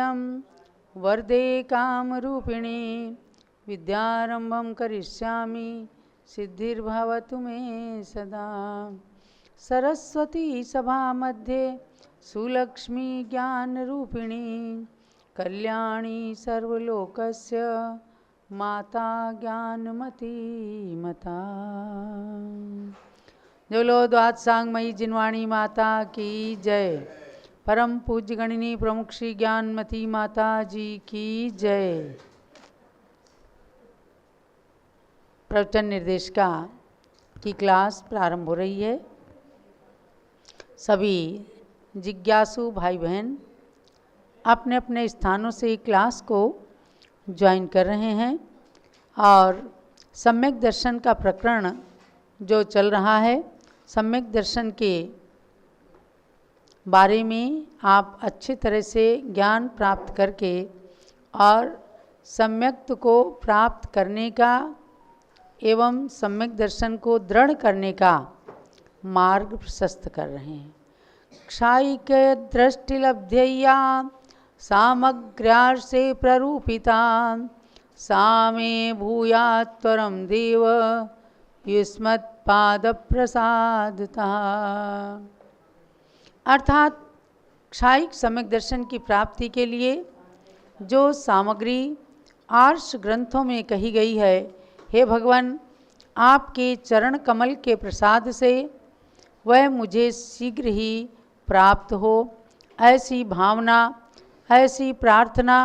मंगलम वरदे कामरूपिणी विद्यारंभं करिष्यामि सिद्धिर्भवतु मे सदा। सरस्वती सभा मध्ये सुलक्ष्मी ज्ञानरूपिणी कल्याणी सर्वलोकस्य माता ज्ञानमती मता। जोलो द्वादशांगमयी जिनवाणी माता की जय। परम पूज्य गणिनी प्रमुख श्री ज्ञानमती माता जी की जय। प्रवचन निर्देशिका की क्लास प्रारंभ हो रही है। सभी जिज्ञासु भाई बहन अपने अपने स्थानों से क्लास को ज्वाइन कर रहे हैं और सम्यक दर्शन का प्रकरण जो चल रहा है, सम्यक दर्शन के बारे में आप अच्छी तरह से ज्ञान प्राप्त करके और सम्यक्त को प्राप्त करने का एवं सम्यक दर्शन को दृढ़ करने का मार्ग प्रशस्त कर रहे हैं। क्षायिक दृष्टिलब्ध्यया सामग्र्यार्षे प्ररूपिता सामे भूयात् त्वरं देव युष्मत्पाद प्रसादतः। अर्थात क्षायिक सम्यक दर्शन की प्राप्ति के लिए जो सामग्री आर्ष ग्रंथों में कही गई है, हे भगवान आपके चरण कमल के प्रसाद से वह मुझे शीघ्र ही प्राप्त हो, ऐसी भावना, ऐसी प्रार्थना,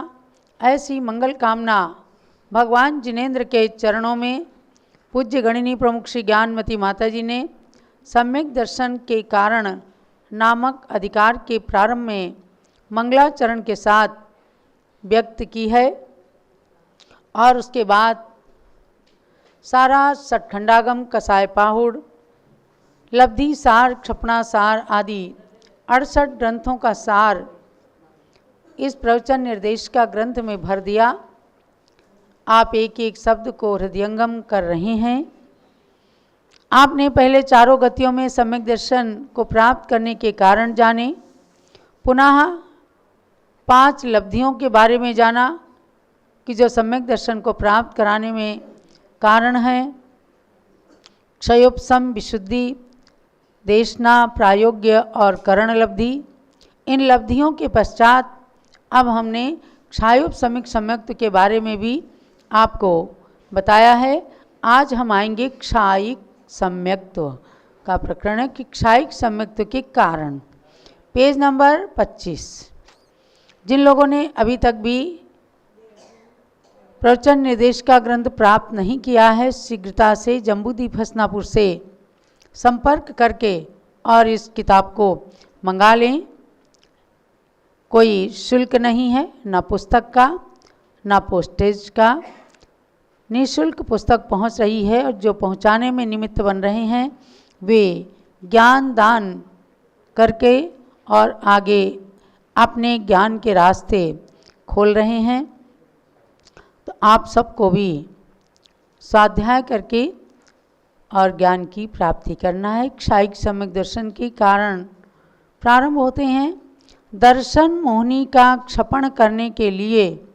ऐसी मंगल कामना भगवान जिनेंद्र के चरणों में पूज्य गणिनी प्रमुख श्री ज्ञानमती माता जी ने सम्यक दर्शन के कारण नामक अधिकार के प्रारंभ में मंगलाचरण के साथ व्यक्त की है और उसके बाद सारा सठखंडागम, कसाय पाहुड़, लब्धि सार, क्षपणा सार आदि 68 ग्रंथों का सार इस प्रवचन निर्देश का ग्रंथ में भर दिया। आप एक एक शब्द को हृदयंगम कर रहे हैं। आपने पहले चारों गतियों में सम्यक दर्शन को प्राप्त करने के कारण जाने, पुनः 5 लब्धियों के बारे में जाना कि जो सम्यक दर्शन को प्राप्त कराने में कारण है। क्षयोपशम, विशुद्धि, देशना, प्रायोग्य और करण लब्धि। इन लब्धियों के पश्चात अब हमने क्षायोपशमिक सम्यक्त के बारे में भी आपको बताया है। आज हम आएंगे क्षायिक सम्यक्त का प्रकरण है कि क्षायिक सम्यक्त के कारण। Page number 25। जिन लोगों ने अभी तक भी प्रवचन निर्देश का ग्रंथ प्राप्त नहीं किया है, शीघ्रता से जम्बूद्वीप हसनापुर से संपर्क करके और इस किताब को मंगा लें। कोई शुल्क नहीं है, ना पुस्तक का ना पोस्टेज का। निःशुल्क पुस्तक पहुंच रही है और जो पहुंचाने में निमित्त बन रहे हैं वे ज्ञान दान करके और आगे अपने ज्ञान के रास्ते खोल रहे हैं। तो आप सबको भी स्वाध्याय करके और ज्ञान की प्राप्ति करना है। क्षायिक सम्यक दर्शन के कारण प्रारंभ होते हैं। दर्शन मोहिनी का क्षपण करने के लिए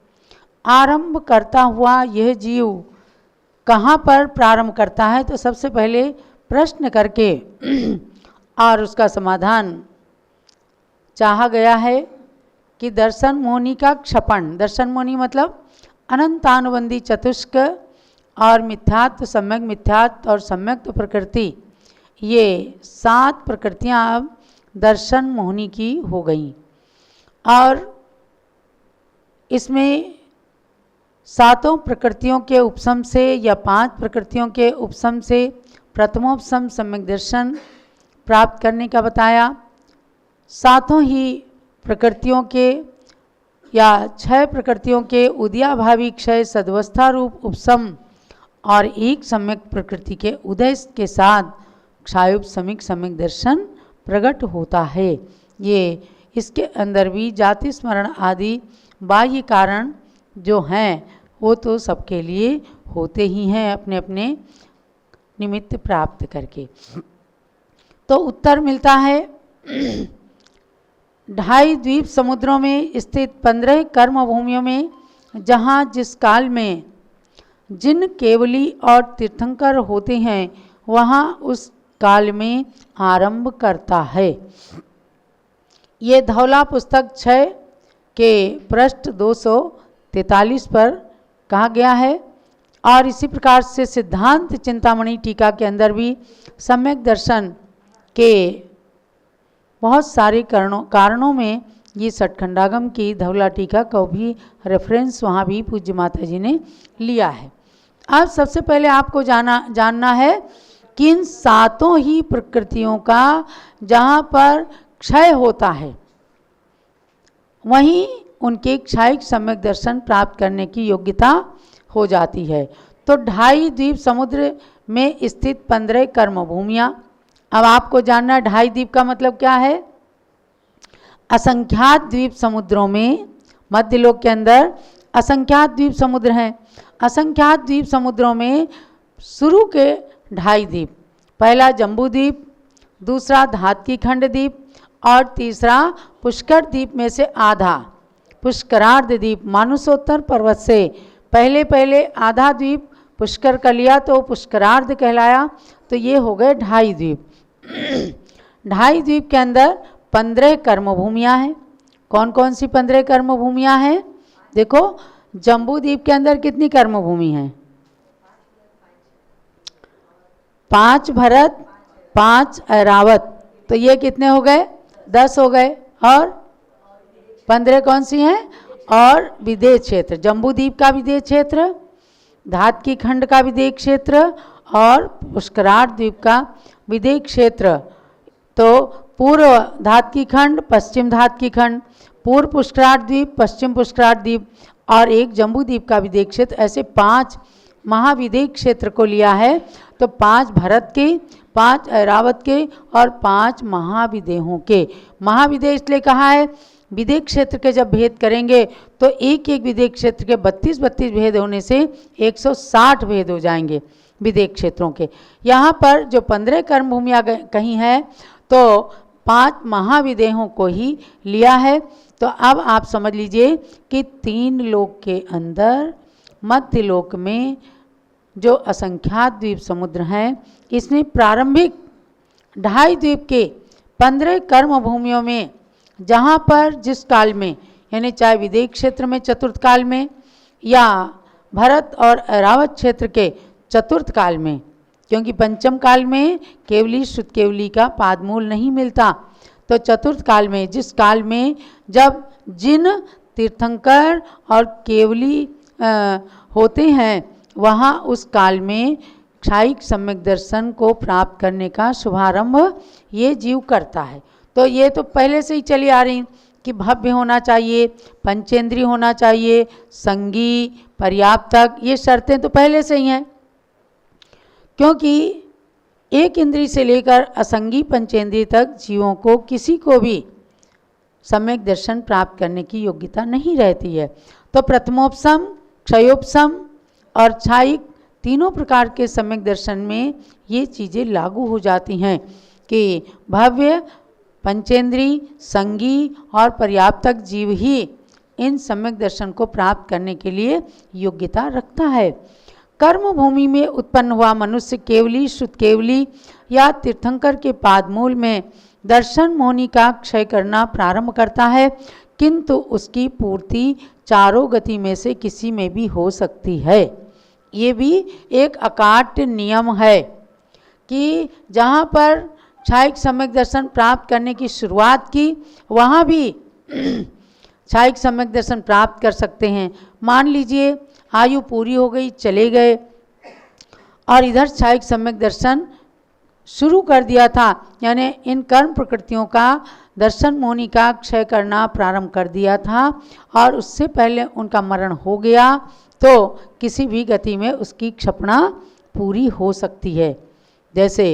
आरंभ करता हुआ यह जीव कहाँ पर प्रारंभ करता है, तो सबसे पहले प्रश्न करके और उसका समाधान चाहा गया है कि दर्शन मोहिनी का क्षपण। दर्शन मोहिनी मतलब अनंतानुबंधी चतुष्क और मिथ्यात्व, सम्यक मिथ्यात्व और सम्यक्त प्रकृति, ये 7 प्रकृतियां अब दर्शन मोहिनी की हो गई। और इसमें 7 प्रकृतियों के उपशम से या 5 प्रकृतियों के उपशम से प्रथमोपशम सम्यक दर्शन प्राप्त करने का बताया। 7 ही प्रकृतियों के या 6 प्रकृतियों के उदयाभावी क्षय सद्वस्था रूप उपशम और एक सम्यक प्रकृति के उदय के साथ क्षायोपशमिक सम्यक दर्शन प्रकट होता है। ये इसके अंदर भी जाति स्मरण आदि बाह्य कारण जो हैं वो तो सबके लिए होते ही हैं अपने अपने निमित्त प्राप्त करके। तो उत्तर मिलता है ढाई द्वीप समुद्रों में स्थित 15 कर्म भूमियों में जहाँ जिस काल में जिन केवली और तीर्थंकर होते हैं वहाँ उस काल में आरंभ करता है। ये धौला पुस्तक 6 के पृष्ठ 243 पर कहा गया है। और इसी प्रकार से सिद्धांत चिंतामणि टीका के अंदर भी सम्यक दर्शन के बहुत सारे कारणों में ये सठखंडागम की धौला टीका का भी रेफरेंस वहाँ भी पूज्य माता जी ने लिया है। अब सबसे पहले आपको जानना है कि इन सातों ही प्रकृतियों का जहाँ पर क्षय होता है वहीं उनके क्षयिक सम्यक दर्शन प्राप्त करने की योग्यता हो जाती है। तो ढाई द्वीप समुद्र में स्थित 15 कर्म भूमियाँ। अब आपको जानना, ढाई द्वीप का मतलब क्या है? असंख्यात द्वीप समुद्रों में, मध्यलोक के अंदर असंख्यात द्वीप समुद्र हैं। असंख्यात द्वीप समुद्रों में शुरू के ढाई द्वीप, पहला जम्बू द्वीप, दूसरा धातकी खंड द्वीप और तीसरा पुष्कर द्वीप में से आधा पुष्करार्ध द्वीप। मानसोत्तर पर्वत से पहले आधा द्वीप पुष्कर का लिया तो पुष्करार्ध कहलाया, तो ये हो गए ढाई द्वीप। ढाई द्वीप के अंदर 15 कर्म भूमियाँ हैं। कौन कौन सी 15 कर्म भूमियाँ हैं? देखो, जम्बू द्वीप के अंदर कितनी कर्म भूमि हैं? 5 भरत, 5 ऐरावत, तो ये कितने हो गए? 10 हो गए। और 15 कौन सी हैं? और विदेह क्षेत्र, जम्बू द्वीप का विदेह क्षेत्र, धातकी खंड का विदेह क्षेत्र और पुष्करार्ध द्वीप का विदेह क्षेत्र। तो पूर्व धातकी खंड, पश्चिम धातकी खंड, पूर्व पुष्करार्ध द्वीप, पश्चिम पुष्करार्ध द्वीप और एक जम्बू द्वीप का विदेह क्षेत्र, ऐसे 5 महाविदेह क्षेत्र को लिया है। तो 5 भरत के, 5 ऐरावत के और 5 महाविदेहों के। महाविदेह इसलिए कहा है, विदेह क्षेत्र के जब भेद करेंगे तो एक एक विदेह क्षेत्र के 32 भेद होने से 160 भेद हो जाएंगे विदेह क्षेत्रों के। यहाँ पर जो 15 कर्म भूमियाँ कहीं हैं तो 5 महाविदेहों को ही लिया है। तो अब आप समझ लीजिए कि 3 लोक के अंदर मध्य लोक में जो असंख्यात द्वीप समुद्र हैं, इसमें प्रारंभिक ढाई द्वीप के 15 कर्म भूमियों में जहाँ पर जिस काल में, यानी चाहे विदेह क्षेत्र में चतुर्थ काल में या भरत और ऐरावत क्षेत्र के चतुर्थ काल में, क्योंकि पंचम काल में केवली शुद्ध केवली का पादमूल नहीं मिलता, तो चतुर्थ काल में, जिस काल में जब जिन तीर्थंकर और केवली होते हैं वहाँ उस काल में क्षायिक सम्यक दर्शन को प्राप्त करने का शुभारंभ ये जीव करता है। तो ये तो पहले से ही चली आ रही कि भव्य होना चाहिए, पंचेंद्रिय होना चाहिए, संगी, पर्याप्तक, ये शर्तें तो पहले से ही हैं। क्योंकि एक इंद्रिय से लेकर असंगी पंचेंद्रिय तक जीवों को किसी को भी सम्यक दर्शन प्राप्त करने की योग्यता नहीं रहती है। तो प्रथमोपसम, क्षयोपसम और क्षायिक तीनों प्रकार के सम्यक दर्शन में ये चीज़ें लागू हो जाती हैं कि भव्य, पंचेंद्री, संगी और पर्याप्तक जीव ही इन सम्यक दर्शन को प्राप्त करने के लिए योग्यता रखता है। कर्म भूमि में उत्पन्न हुआ मनुष्य केवली, शुद्ध केवली या तीर्थंकर के पादमूल में दर्शन मोहनी का क्षय करना प्रारंभ करता है, किंतु उसकी पूर्ति चारों गति में से किसी में भी हो सकती है। ये भी एक अकाट्य नियम है कि जहाँ पर क्षायिक सम्यक दर्शन प्राप्त करने की शुरुआत की, वहाँ भी क्षायिक सम्यक दर्शन प्राप्त कर सकते हैं। मान लीजिए आयु पूरी हो गई, चले गए और इधर क्षायिक सम्यक दर्शन शुरू कर दिया था, यानी इन कर्म प्रकृतियों का दर्शन मोहनी का क्षय करना प्रारंभ कर दिया था और उससे पहले उनका मरण हो गया, तो किसी भी गति में उसकी क्षपणा पूरी हो सकती है। जैसे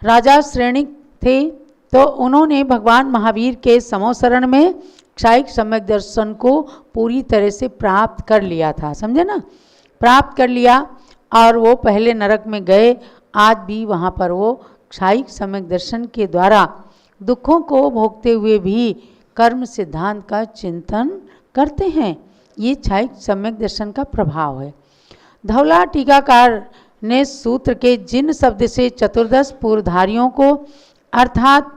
राजा श्रेणिक थे तो उन्होंने भगवान महावीर के समोसरण में क्षायिक सम्यक दर्शन को पूरी तरह से प्राप्त कर लिया था, समझे ना, प्राप्त कर लिया और वो पहले नरक में गए, आज भी वहाँ पर वो क्षायिक सम्यक दर्शन के द्वारा दुखों को भोगते हुए भी कर्म सिद्धांत का चिंतन करते हैं। ये छायिक सम्यक दर्शन का प्रभाव है। धवला टीकाकार ने सूत्र के जिन शब्द से चतुर्दश पूर्वधारियों को अर्थात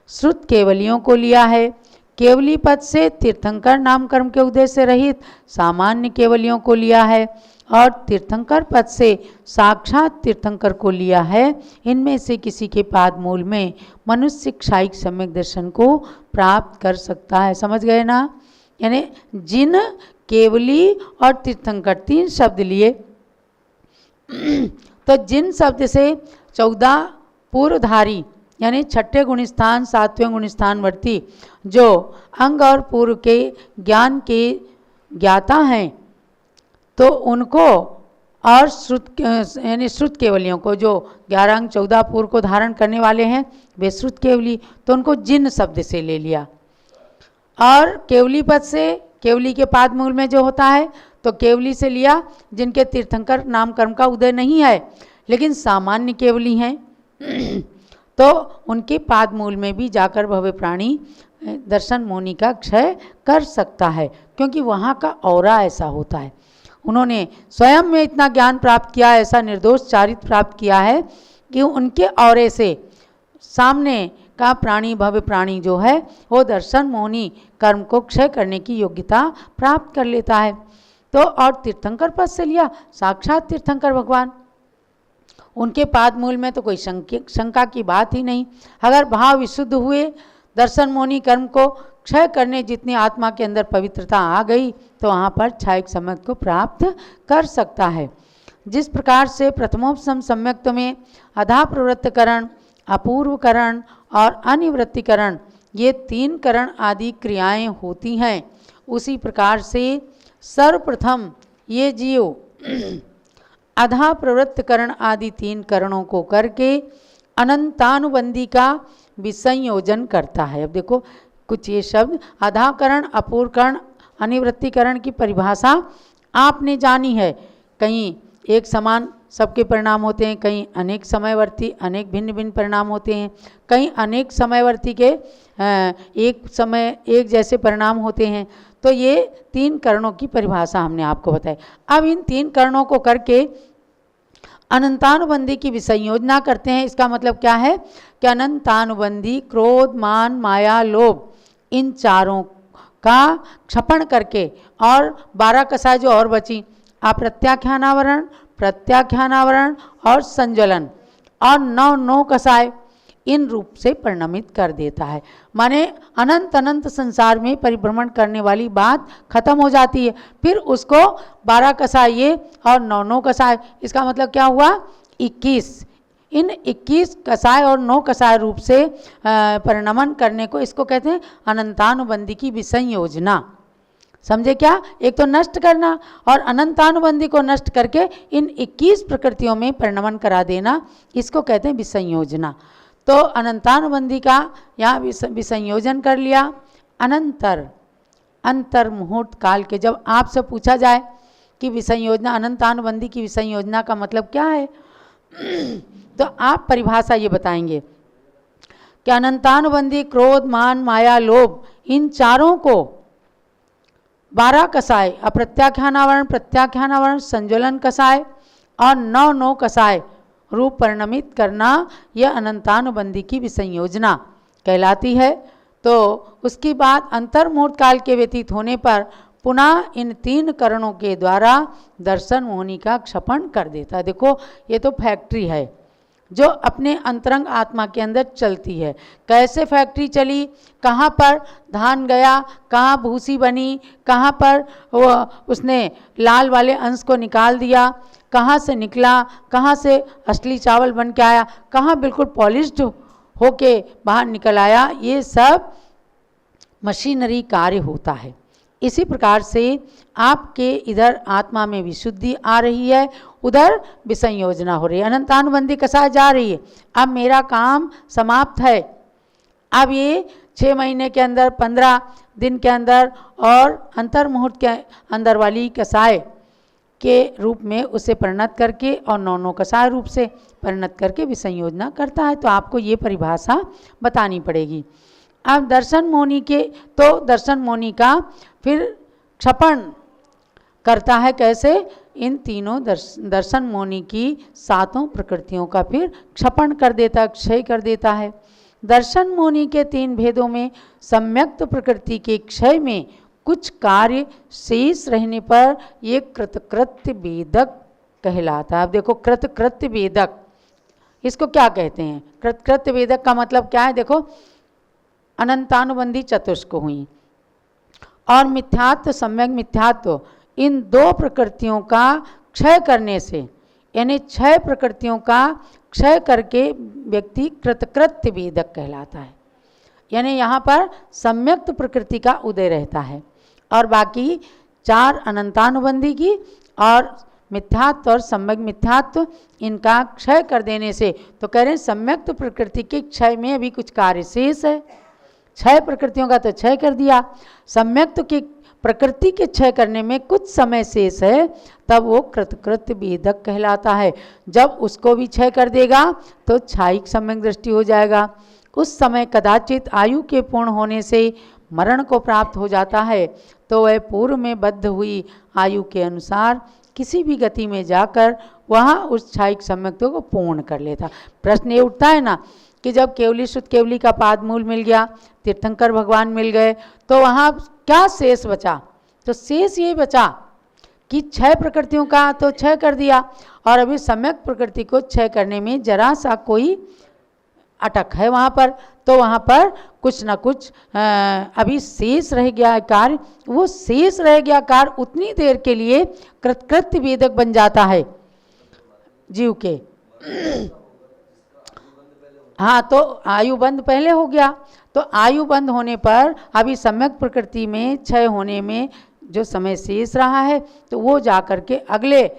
श्रुत केवलियों को लिया है, केवली पद से तीर्थंकर नाम कर्म के उद्देश्य से रहित सामान्य केवलियों को लिया है और तीर्थंकर पद से साक्षात तीर्थंकर को लिया है। इनमें से किसी के पाद मूल में मनुष्य क्षायिक सम्यक दर्शन को प्राप्त कर सकता है। समझ गए ना? यानी जिन, केवली और तीर्थंकर 3 शब्द लिए। तो जिन शब्द से 14 पूर्वधारी यानी 6ठे गुणस्थान 7वें गुणस्थान वर्ती जो अंग और पूर्व के ज्ञान के ज्ञाता हैं, तो उनको और श्रुत यानी श्रुत केवलियों को जो 11 अंग 14 पूर्व को धारण करने वाले हैं वे श्रुत केवली, तो उनको जिन शब्द से ले लिया। और केवली पद से, केवली के पाद मूल में जो होता है तो केवली से लिया जिनके तीर्थंकर नाम कर्म का उदय नहीं है लेकिन सामान्य केवली हैं, तो उनके पाद मूल में भी जाकर भव्य प्राणी दर्शन मोनि का क्षय कर सकता है, क्योंकि वहाँ का औरा ऐसा होता है। उन्होंने स्वयं में इतना ज्ञान प्राप्त किया, ऐसा निर्दोष चारित्र प्राप्त किया है कि उनके औरे से सामने का प्राणी, भव्य प्राणी जो है वो दर्शन मोनि कर्म को क्षय करने की योग्यता प्राप्त कर लेता है। तो और तीर्थंकर पद से लिया साक्षात तीर्थंकर भगवान, उनके पाद मूल में तो कोई शंका की बात ही नहीं। अगर भाव विशुद्ध हुए, दर्शन मोनि कर्म को क्षय करने जितनी आत्मा के अंदर पवित्रता आ गई तो वहाँ पर छायिक सम्यक को प्राप्त कर सकता है। जिस प्रकार से प्रथमोपम सम्यक्त्व में अधा प्रवृत्तकरण, अपूर्वकरण और अनिवृत्तिकरण ये 3 करण आदि क्रियाएं होती हैं, उसी प्रकार से सर्वप्रथम ये जीव अधा प्रवृत्तकरण आदि 3 करणों को करके अनंतानुबंधी का विसंयोजन करता है। अब देखो कुछ ये शब्द अधाकरण, अपूर्वकरण, अनिवृत्तिकरण की परिभाषा आपने जानी है। कहीं एक समान सबके परिणाम होते हैं, कहीं अनेक समयवर्ती अनेक भिन्न भिन्न परिणाम होते हैं, कहीं अनेक समयवर्ती के एक समय एक जैसे परिणाम होते हैं। तो ये 3 करणों की परिभाषा हमने आपको बताई। अब इन 3 करणों को करके अनंतानुबंधी की विसंयोजना करते हैं। इसका मतलब क्या है कि अनंतानुबंधी क्रोध, मान, माया, लोभ इन 4 का क्षपण करके और 12 कसाय जो और बची, अप्रत्याख्यानावरण, प्रत्याख्यानावरण और संज्वलन और 9 कसाय इन रूप से परिणमित कर देता है। माने अनंत अनंत संसार में परिभ्रमण करने वाली बात खत्म हो जाती है। फिर उसको 12 कसाय ये और 9 कसाय, इसका मतलब क्या हुआ 21। इन 21 कसाय और 9 कसाय रूप से परिणमन करने को इसको कहते हैं अनंतानुबंधी की विसंयोजना। समझे क्या? एक तो नष्ट करना और अनंतानुबंधी को नष्ट करके इन 21 प्रकृतियों में परिणमन करा देना, इसको कहते हैं विसंयोजना। तो अनंतानुबंधी का यहाँ विसंयोजन कर लिया। अंतर मुहूर्त काल के जब आपसे पूछा जाए कि विसंयोजना, अनंतानुबंधी की विसंयोजना का मतलब क्या है, तो आप परिभाषा ये बताएंगे कि अनंतानुबंधी क्रोध, मान, माया, लोभ इन 4 को 12 कसाय, अप्रत्याख्यानावरण, प्रत्याख्यानावरण, संज्वलन कसाय और 9 कसाय रूप परिणमित करना, यह अनंतानुबंधी की विसंयोजना कहलाती है। तो उसके बाद अंतर्मुहूर्त काल के व्यतीत होने पर पुनः इन 3 करणों के द्वारा दर्शन मोनि का क्षपण कर देता है। देखो ये तो फैक्ट्री है जो अपने अंतरंग आत्मा के अंदर चलती है। कैसे फैक्ट्री चली, कहाँ पर धान गया, कहाँ भूसी बनी, कहाँ पर वो उसने लाल वाले अंश को निकाल दिया, कहाँ से निकला, कहाँ से असली चावल बन के आया, कहाँ बिल्कुल पॉलिश्ड होके बाहर निकल आया, ये सब मशीनरी कार्य होता है। इसी प्रकार से आपके इधर आत्मा में विशुद्धि आ रही है, उधर विसंयोजना हो रही है, अनंतानुबंधी कसाय जा रही है। अब मेरा काम समाप्त है, अब ये 6 महीने के अंदर, 15 दिन के अंदर और अंतर्मुहूर्त के अंदर वाली कसाय के रूप में उसे परिणत करके और नौनो कषाय रूप से परिणत करके विसंयोजना करता है। तो आपको ये परिभाषा बतानी पड़ेगी। अब दर्शन मोनि के, तो दर्शन मोनि का फिर क्षपण करता है कैसे? इन तीनों दर्शन मोनि की 7 प्रकृतियों का फिर क्षपण कर देता, क्षय कर देता है। दर्शन मोनि के 3 भेदों में सम्यक्त प्रकृति के क्षय में कुछ कार्य शेष रहने पर ये कृतकृत्य वेदक कहलाता है। अब देखो कृतकृत्य वेदक, इसको क्या कहते हैं? कृतकृत्य वेदक का मतलब क्या है? देखो, अनंतानुबंधी चतुष्क हुई और मिथ्यात्व, सम्यक मिथ्यात्व, इन 2 प्रकृतियों का क्षय करने से, यानी 6 प्रकृतियों का क्षय करके व्यक्ति कृतकृत्य वेदक कहलाता है। यानी यहाँ पर सम्यक्त प्रकृति का उदय रहता है और बाकी 4 अनंतानुबंधी की और मिथ्यात्व और सम्यक मिथ्यात्व, इनका क्षय कर देने से, तो कह रहे हैं सम्यक्त प्रकृति के क्षय में अभी कुछ कार्य शेष है। 6 प्रकृतियों का तो क्षय कर दिया, सम्यक्त की प्रकृति के क्षय करने में कुछ समय शेष है, तब वो कृतकृत्य वेदक कहलाता है। जब उसको भी क्षय कर देगा तो क्षायिक सम्यक दृष्टि हो जाएगा। उस समय कदाचित आयु के पूर्ण होने से मरण को प्राप्त हो जाता है, तो वह पूर्व में बद्ध हुई आयु के अनुसार किसी भी गति में जाकर वहाँ उस क्षायिक सम्यक्तों को पूर्ण कर लेता। प्रश्न ये उठता है ना कि जब केवली शुद्ध केवली का पाद मूल मिल गया, तीर्थंकर भगवान मिल गए, तो वहाँ क्या शेष बचा? तो शेष ये बचा कि 6 प्रकृतियों का तो क्षय कर दिया और अभी सम्यक प्रकृति को क्षय करने में जरा सा कोई अटक है वहाँ पर, तो वहाँ पर कुछ ना कुछ अभी शेष रह गया कार्य। वो शेष रह गया कार्य उतनी देर के लिए कृतकृत्य वेदक बन जाता है जीव के। हाँ, तो आयु बंद पहले हो गया, तो आयु बंद होने पर अभी सम्यक प्रकृति में क्षय होने में जो समय शेष रहा है, तो वो जा कर के अगले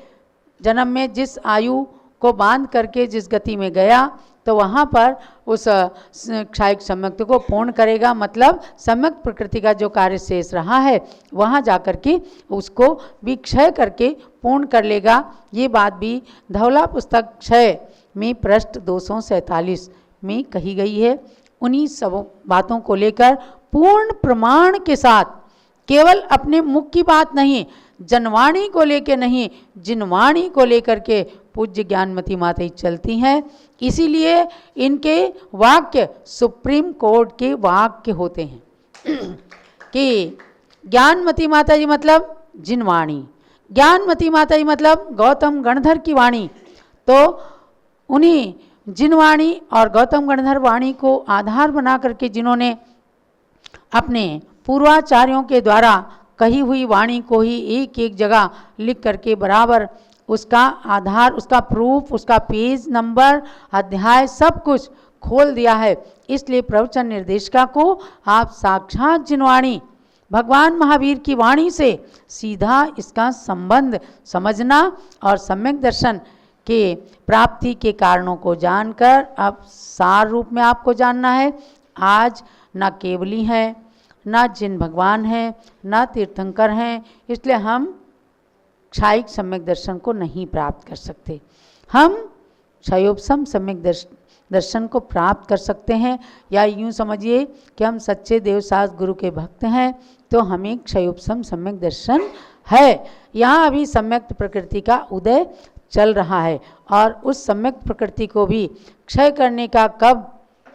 जन्म में जिस आयु को बांध करके जिस गति में गया, तो वहाँ पर उस क्षायिक सम्यक्त को पूर्ण करेगा। मतलब सम्यक प्रकृति का जो कार्य शेष रहा है वहाँ जा कर के उसको भी क्षय करके पूर्ण कर लेगा। ये बात भी धवला पुस्तक क्षय में पृष्ठ 247 में कही गई है। उन्हीं सब बातों को लेकर पूर्ण प्रमाण के साथ, केवल अपने मुख की बात नहीं, जनवाणी को लेकर नहीं, जिनवाणी को लेकर के पूज्य ज्ञानमती माता ही चलती हैं। इसीलिए इनके वाक्य सुप्रीम कोर्ट के वाक्य होते हैं कि ज्ञानमती माता जी मतलब जिनवाणी, ज्ञानमती माता जी मतलब गौतम गणधर की वाणी। तो उन्हीं जिनवाणी और गौतम गणधर वाणी को आधार बना करके जिन्होंने अपने पूर्वाचार्यों के द्वारा कही हुई वाणी को ही एक एक जगह लिख करके बराबर उसका आधार, उसका प्रूफ, उसका पेज नंबर, अध्याय सब कुछ खोल दिया है। इसलिए प्रवचन निर्देशिका को आप साक्षात जिनवाणी भगवान महावीर की वाणी से सीधा इसका संबंध समझना और सम्यक दर्शन के प्राप्ति के कारणों को जानकर अब सार रूप में आपको जानना है। आज ना केवली है, ना जिन भगवान हैं, ना तीर्थंकर हैं, इसलिए हम क्षायिक सम्यक दर्शन को नहीं प्राप्त कर सकते। हम क्षयोपशम सम्यक दर्शन को प्राप्त कर सकते हैं, या यूँ समझिए कि हम सच्चे देवसास गुरु के भक्त हैं तो हमें क्षयोपशम सम्यक दर्शन है। यहाँ अभी सम्यक प्रकृति का उदय चल रहा है और उस सम्यक प्रकृति को भी क्षय करने का कब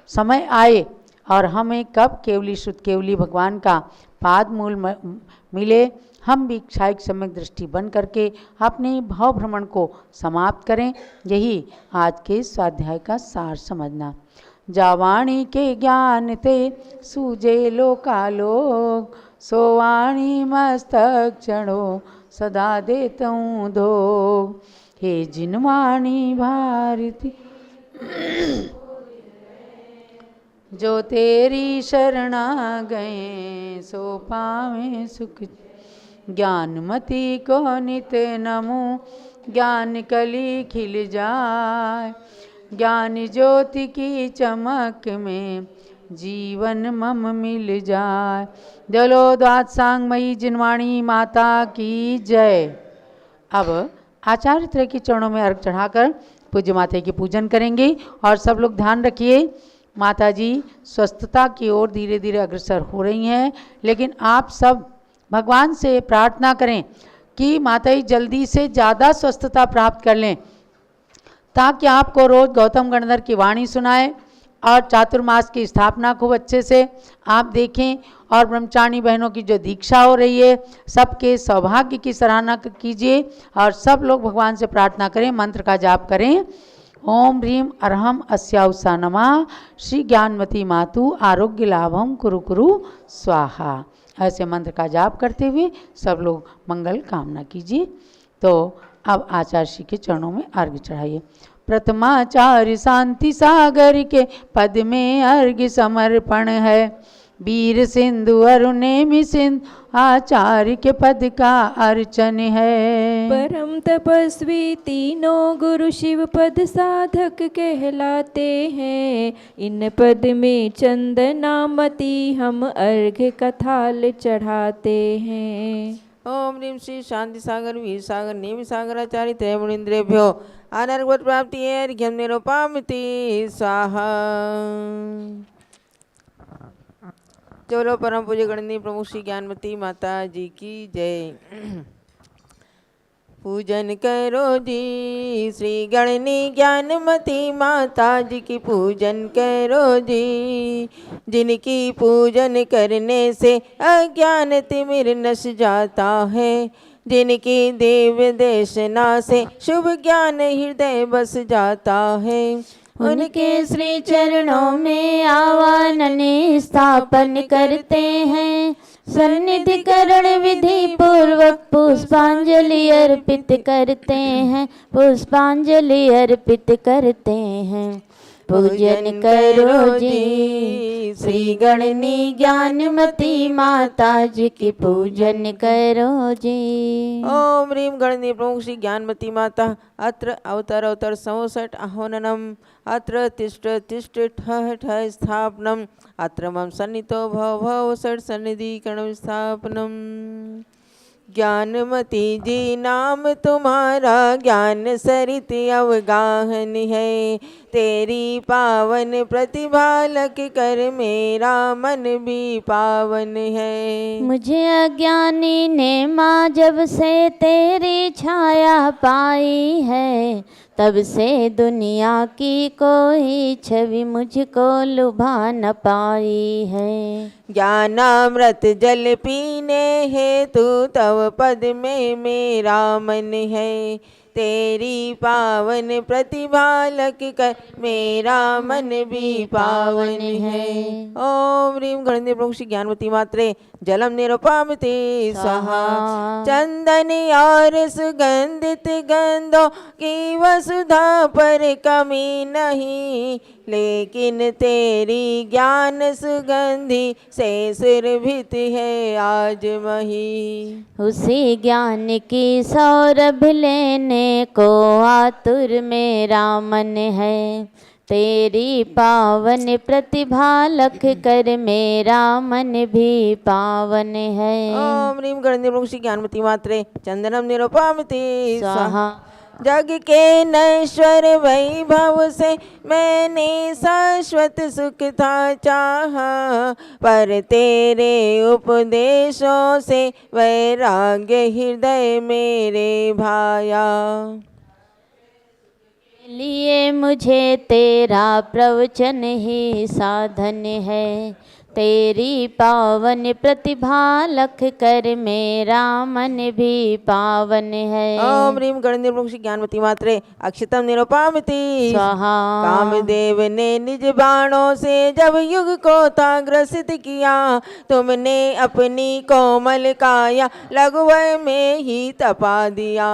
समय आए और हमें कब केवली शुद्ध केवली भगवान का पाद मूल मिले, हम भी क्षायिक सम्यक दृष्टि बन करके अपने भाव भ्रमण को समाप्त करें। यही आज के स्वाध्याय का सार समझना। जावाणी के ज्ञान ते सूजे लोकालोक, सोवाणी मस्तक चढ़ो सदा देतऊँ धोग। हे जिनवाणी भारती जो तेरी शरणा गए, सो पावे सुख। ज्ञानमती को नित नमो, ज्ञान कली खिल जाए। ज्ञान ज्योति की चमक में जीवन मम मिल जाए। जलो द्वादशांगमयी जिनवाणी माता की जय। अब आचार्य त्रय के चरणों में अर्घ चढ़ाकर पूज्य माता की पूजन करेंगे। और सब लोग ध्यान रखिए, माता जी स्वस्थता की ओर धीरे धीरे अग्रसर हो रही हैं, लेकिन आप सब भगवान से प्रार्थना करें कि माता जी जल्दी से ज़्यादा स्वस्थता प्राप्त कर लें, ताकि आपको रोज़ गौतम गणधर की वाणी सुनाए और चातुर्मास की स्थापना खूब अच्छे से आप देखें। और ब्रह्मचारिणी बहनों की जो दीक्षा हो रही है, सबके सौभाग्य की सराहना कीजिए और सब लोग भगवान से प्रार्थना करें, मंत्र का जाप करें। ओम ह्रीम अरहम अस्याउसा नमः श्री ज्ञानमती मातु आरोग्य लाभम कुरु कुरु स्वाहा। ऐसे मंत्र का जाप करते हुए सब लोग मंगल कामना कीजिए। तो अब आचार्य श्री के चरणों में अर्घ्य चढ़ाइए। प्रथमाचार्य शांति सागर के पद में अर्घ्य समर्पण है। वीर सिंधु अरुणेमि सिंधु आचार्य के पद का अर्चन है। परम तपस्वी तीनों गुरु शिव पद साधक कहलाते हैं। इन पद में चंदनामती हम अर्घ्य कथाल चढ़ाते हैं। ओम ह्रीम श्री शांति सागर वीर सागर नेमि सागराचार्य त्रयमुनीन्द्रेभ्यो अनर्घवत् प्राप्ति अर्घ्यं निरूपामिति स्वाहा। चलो परम पूज्य गणनीय प्रमुख श्री ज्ञानमती माता जी की जय। पूजन करो जी श्री गणनी ज्ञानमती माता जी की पूजन करो जी। जिनकी पूजन करने से अज्ञान तिमिर नश जाता है। जिनकी दिव्य देशना से शुभ ज्ञान हृदय बस जाता है। उनके श्री चरणों में आवाहन स्थापन करते हैं। सन्निधि करण विधि पूर्वक पुष्पांजलि अर्पित करते हैं। पुष्पांजलि अर्पित करते हैं। पूजन करो जी श्री गणनी ज्ञानमती माता जी की पूजन करो जी। ओम ह्रीम गणनी प्रमुख श्री ज्ञानमती माता अत्र अवतर 67 आह्वाननम अत्र तिष्ठ तिष्ठ ठः ठः स्थापनम अत्र मम सन्नितो भव भव षट् सन्निधिकरणं स्थापनम। ज्ञानमती जी नाम तुम्हारा ज्ञान सरित अवगाहन है। तेरी पावन प्रतिभा लग कर मेरा मन भी पावन है। मुझे अज्ञानी ने माँ जब से तेरी छाया पाई है। तब से दुनिया की कोई छवि मुझको लुभा न पाई है। ज्ञानामृत जल पीने हेतु तव पद में मेरा मन है। तेरी पावन प्रतिभा लग कर मेरा मन भी पावन है। ओम ह्रीम गणेन्द्र प्रमुख श्री ज्ञानमती मात्रे जलम निरूपामिति स्वाहा। चंदन और सुगंधित गंधों की वसुधा पर कमी नहीं। लेकिन तेरी ज्ञान सुगंधि से सुरभित है आज मही। उसी ज्ञान की सौरभ लेने को आतुर मेरा मन है। तेरी पावन प्रतिभा लख कर मेरा मन भी पावन है। ओम ह्रीम गणेन्द्र प्रमुख श्री ज्ञानमती मात्रे चंदनम निरूपामिति स्वाहा। जग के नश्वर वैभव से मैंने शाश्वत सुख था चाहा। पर तेरे उपदेशों से वैराग्य हृदय मेरे भाया। लिए मुझे तेरा प्रवचन ही साधन है। तेरी पावन प्रतिभा लख कर मेरा मन भी पावन है। ओम ह्रीम गणेन्द्र प्रमुख श्री ज्ञानमती मात्रे अक्षतम निरूपामिति स्वाहा। कामदेव ने निज बाणों से जब युग को था ग्रसित किया। तुमने अपनी कोमल काया लघुवय में ही तपा दिया।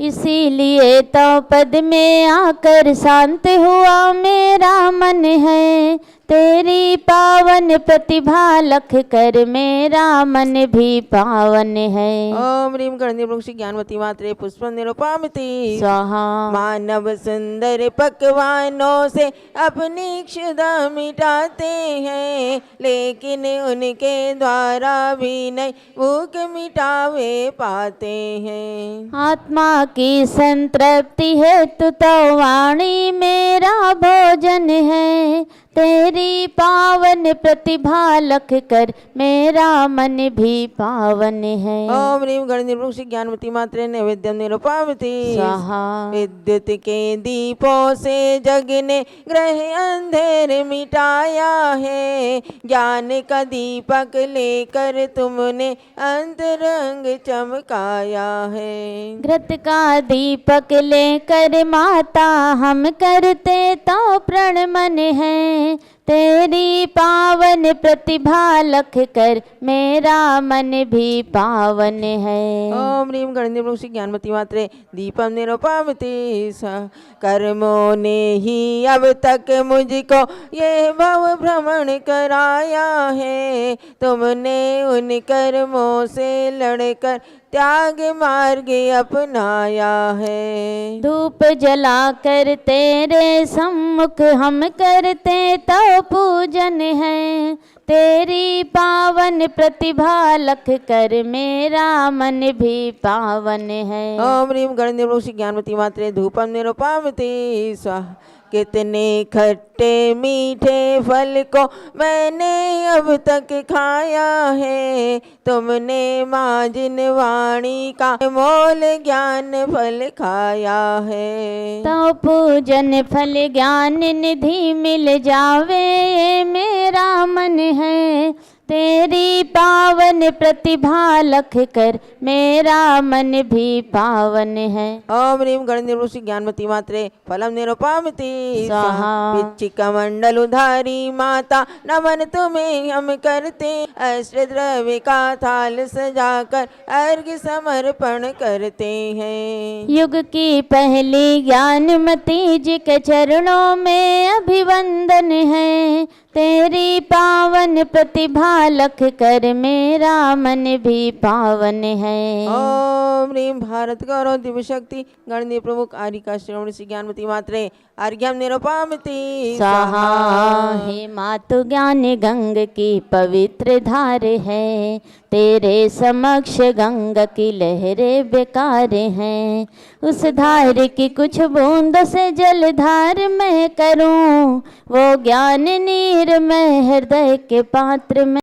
इसीलिए तो पद में आकर शांत हुआ मेरा मन है। तेरी पावन प्रतिभा लख कर मेरा मन भी पावन है। ओम ह्रीं गणनी वृक्षि ज्ञानवती मात्रे पुष्पम निरुपामति स्वाहा। मानव सुंदर पकवानों से अपनी क्षुधा मिटाते हैं, लेकिन उनके द्वारा भी नहीं भूख मिटावे पाते हैं। आत्मा की संतृप्ति हेतु तो वाणी मेरा भोजन है, तेरी पावन प्रतिभा लख कर मेरा मन भी पावन है। ओम ह्रीं गणनी वृक्षि ज्ञानवती मात्रे नैवेद्यम निरुपामति स्वाहा। विद्युत के दीपों से जग ने ग्रह अंधेर मिटाया है, ज्ञान का दीपक लेकर तुमने अंतरंग चमकाया है। घृत का दीपक लेकर माता हम करते तो प्रणमन है, तेरी पावन प्रतिभा लख कर मेरा मन भी पावन है। ओम ह्रीं गणनी वृक्षि ज्ञानवती मात्रे दीपम निरुपामति कर्मों ने ही अब तक मुझको ये भव भ्रमण कराया है, तुमने उन कर्मों से लड़कर त्याग मार्ग अपनाया है। धूप जलाकर तेरे सम्मुख हम करते तो पूजन है, तेरी पावन प्रतिभा लख कर मेरा मन भी पावन है। ओम ह्रीं गणनी वृक्षि ज्ञानवती मात्रे धूपम निरुपामति स्वाहा। कितने खट्टे मीठे फल को मैंने अब तक खाया है, तुमने माँ जिन वाणी का मोल ज्ञान फल खाया है। तो पूजन फल ज्ञान निधि मिल जावे ये मेरा मन है, तेरी पावन प्रतिभा लख कर मेरा मन भी पावन है। ओम ह्रीं गणनी वृक्षि ज्ञानवती मात्रे फलम निरुपामति स्वाहा। पिच्चिका मंडल उधारी माता नमन तुम्हें हम करते, अस्त्र द्रव्य का थाल सजाकर अर्घ्य समर्पण करते हैं। युग की पहली ज्ञानमती जी के चरणों में अभिवंदन है, तेरी पावन प्रतिभा लख कर मेरा मन भी पावन है। ओम ह्रीं भारत गौरव दिव्य शक्ति गणनीय प्रमुख आरिका श्रवण श्री ज्ञानवती मात्रे अर्घ्यम निरुपामति स्वाहा। हे मातु ज्ञान गंग की पवित्र धार है, तेरे समक्ष गंगा की लहरें बेकार हैं, उस धार की कुछ बूंदों से जलधार मैं करूं, वो ज्ञान नीर मैं हृदय के पात्र में